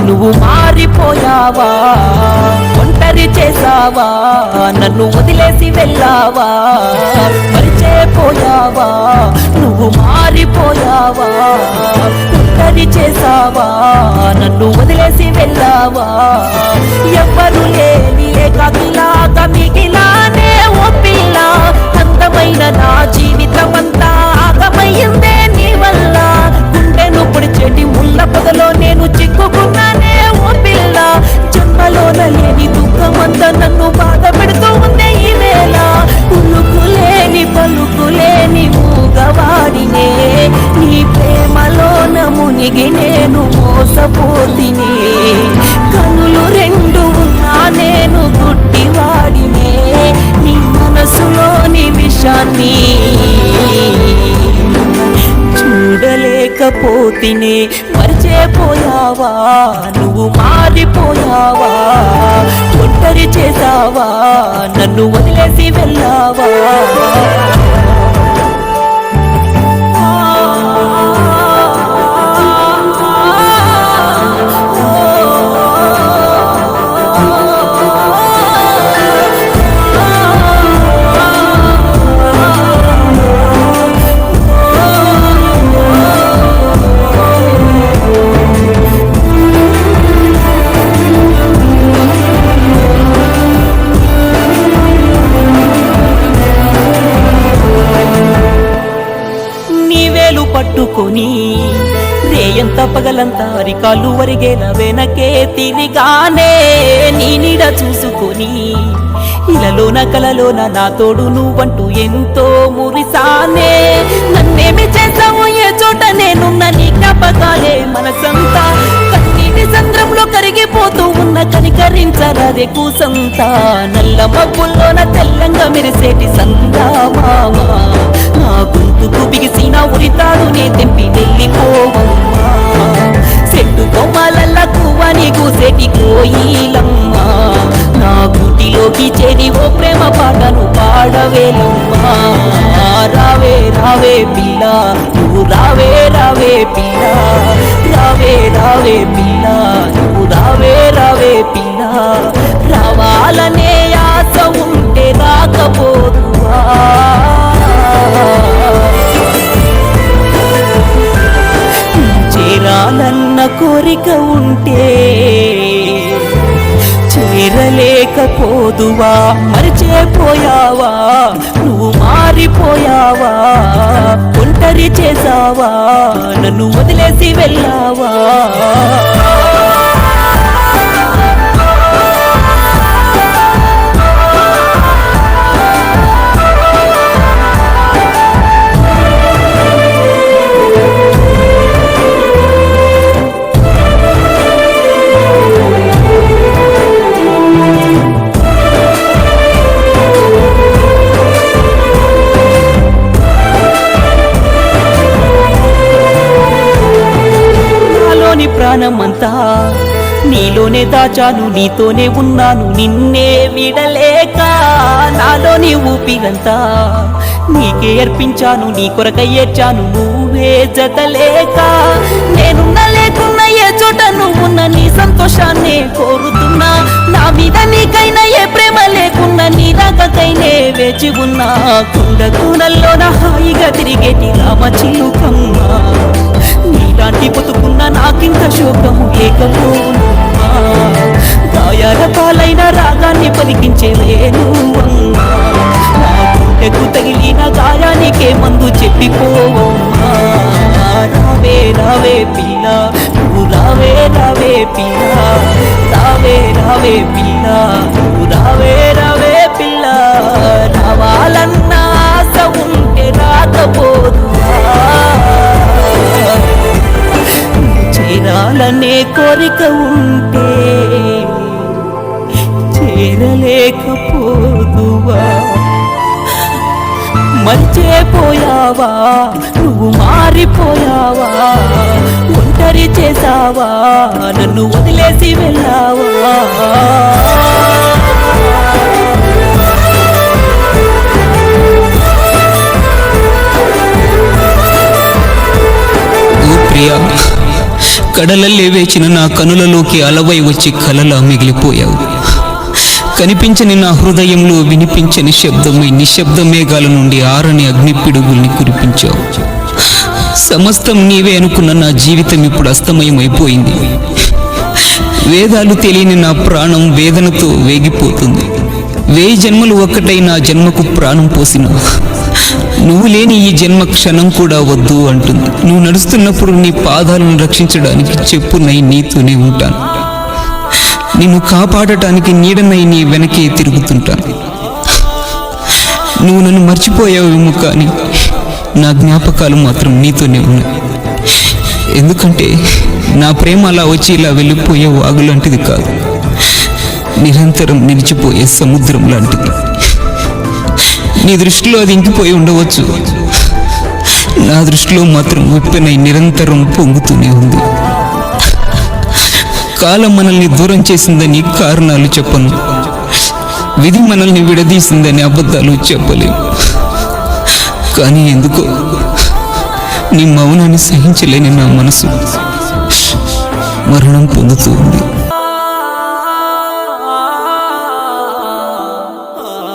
నువ్వు మారిపోయావా, ఒంటరి చేసావా, నన్ను వదిలేసి వెళ్ళావా. మరిచేపోయావా, నువ్వు మారిపోయావా, ఒంటరి చేసావా, నన్ను వదిలేసి వెళ్ళావా. ఎవ్వరు లేని ఏకాకిలాగా మిగిలానే ఓ పిల్ల, అందమైన నా జీవితమంతా ఆగమయ్యిందే నీ వల్ల. గుండెను పొడిచేటి ముళ్ళ పొదలో నేను చిక్కుకున్నానే ఓ పిల్ల, జన్మలోన లేని దుఃఖమంతా నన్ను బాధ పెడుతూ ఉందే ఈ వేళ. ఉలుకులేని పలుకులేని మూగవాడినే, నీ ప్రేమలోన మునిగి నేను మోసపోతినే. కనులు రెండు ఉన్నా నేను గుడ్డివాడినే, నీ మనసులోని విషాన్ని చూడలేకపోతినే. మరిచేపోయావా, నువ్వు మారిపోయావా, ఒంటరి చేసావా, నన్ను వదిలేసి వెళ్ళావా. పట్టుకొని రేయంత పగలంతా అరికాళ్ళు వరిగేల వెనకే తిరిగానే, నీ నీడ చూసుకొని ఇలలోన కలలోన నా తోడు నువ్వంటూ ఎంతో మురిసానే. నన్నేమి చేసావో ఏ చోట నేనున్న నీ జ్ఞాపకాలే మనసంతా కన్నీటి సంద్రంలో కరిగిపోతూ ఉన్న, కనికరించరాదే కూసంతా. నల్ల మబ్బుల్లోన తెల్లంగా మెరిసేటి సందామామా, నా గొంతుకు బిగిసిన ఉరితాడు నే తెంపి వెళ్ళిపోవమ్మా. చెట్టు కొమ్మలల్ల కువ్వని కూసేటి కోయిలమ్మా, నా గుటిలోకి చేరి ఓ ప్రేమ పాటను పాడవేలమ్మా. రావే రావే పిల్ల, నువ్వు రావే రావే పిల్ల, రావే రావే పిల్ల, నువ్వు రావే రావే పిల్ల. రావాలనే ఆశ ఉంటే రాకపోదువా, చేరాలన్న కోరిక ఉంటే చేరలేకపోదువా. మరిచేపోయావా, నువ్వు మారిపోయావా, ఒంటరి చేసావా, నన్ను వదిలేసి వెళ్ళావా. ప్రాణమంతా నీలోనే దాచాను, నీతోనే ఉన్నాను నిన్నే విడలేక. నాలోని ఊపిరంతా నీకే అర్పించాను, నీ కొరకై ఏడ్చాను నువ్వే జతలేక. నేనున్న లేకున్నా ఏ చోట నువ్వున్న నీ సంతోషాన్నే కోరుతున్నా. నా మీద నీకైనా ఏ ప్రేమ లేకున్నా నీ రాకకైనే వేచి ఉన్నా. కుండ కూనల్లోన హాయిగా తిరిగేటి రామ చిలుకమ్మా, నీలాంటి బతుకున్న నాకింత శోకము లేకపోనుమ్మా. గాయాల పాలైన రాగాన్ని పలికించే వేణువమ్మా, నా గుండెకు తగిలిన గాయానికే మందు చెప్పిపోవమ్మా. రావే రావే పిల్ల, నువ్వు రావే రావే పిల్ల, రావే రావే పిల్ల, నువ్వు రావే రావే పిల్ల. రావాలన్న ఆశ ఉంటే రాకపోదువా, చేరాల చేరాలనే కోరిక ఉంటే చేరలేకపోదువా? మర్చిపోయావా? నువ్వు మారిపోయావా? ఒంటరి చేసావా? నన్ను వదిలేసి వెళ్ళావా? ప్రియా, కడలల్లే వేచిన నా కనులలోకి అలవై వచ్చి కలలా మిగిలిపోయావు. కనిపించని నా హృదయంలో వినిపించని శబ్దమై నిశ్శబ్ద మేఘాల నుండి ఆరని అగ్ని పిడుగుల్ని కురిపించావు. సమస్తం నీవే అనుకున్న నా జీవితం ఇప్పుడు అస్తమయమైపోయింది. వేదాలు తెలియని నా ప్రాణం వేదనతో వేగిపోతుంది. 1000 జన్మలు ఒక్కటై నా జన్మకు ప్రాణం పోసినావు. నువ్వు లేని ఈ జన్మ క్షణం కూడా వద్దు అంటుంది. నువ్వు నడుస్తున్నప్పుడు నీ పాదాలను రక్షించడానికి చెప్పునై నీతోనే ఉంటాను. నిన్ను కాపాడటానికి నీడనై నీ వెనకే తిరుగుతుంటాను. నువ్వు నన్ను మర్చిపోయావేమో కానీ నా జ్ఞాపకాలు మాత్రం నీతోనే ఉన్నాయి. ఎందుకంటే నా ప్రేమ అలా వచ్చి ఇలా వెళ్ళిపోయే వాగు లాంటిది కాదు, నిరంతరం నిలిచిపోయే సముద్రం లాంటిది. నీ దృష్టిలో అది ఇంకిపోయి ఉండవచ్చు, నా దృష్టిలో మాత్రం ఉప్పెనై నిరంతరం పొంగుతూనే ఉంది. కాలం మనల్ని దూరం చేసిందని కారణాలు చెప్పను, విధి మనల్ని విడదీసిందని అబద్ధాలు చెప్పలేము. కానీ ఎందుకో నీ మౌనాన్ని సహించలేని నా మనసు మరణం పొందుతూ ఉంది.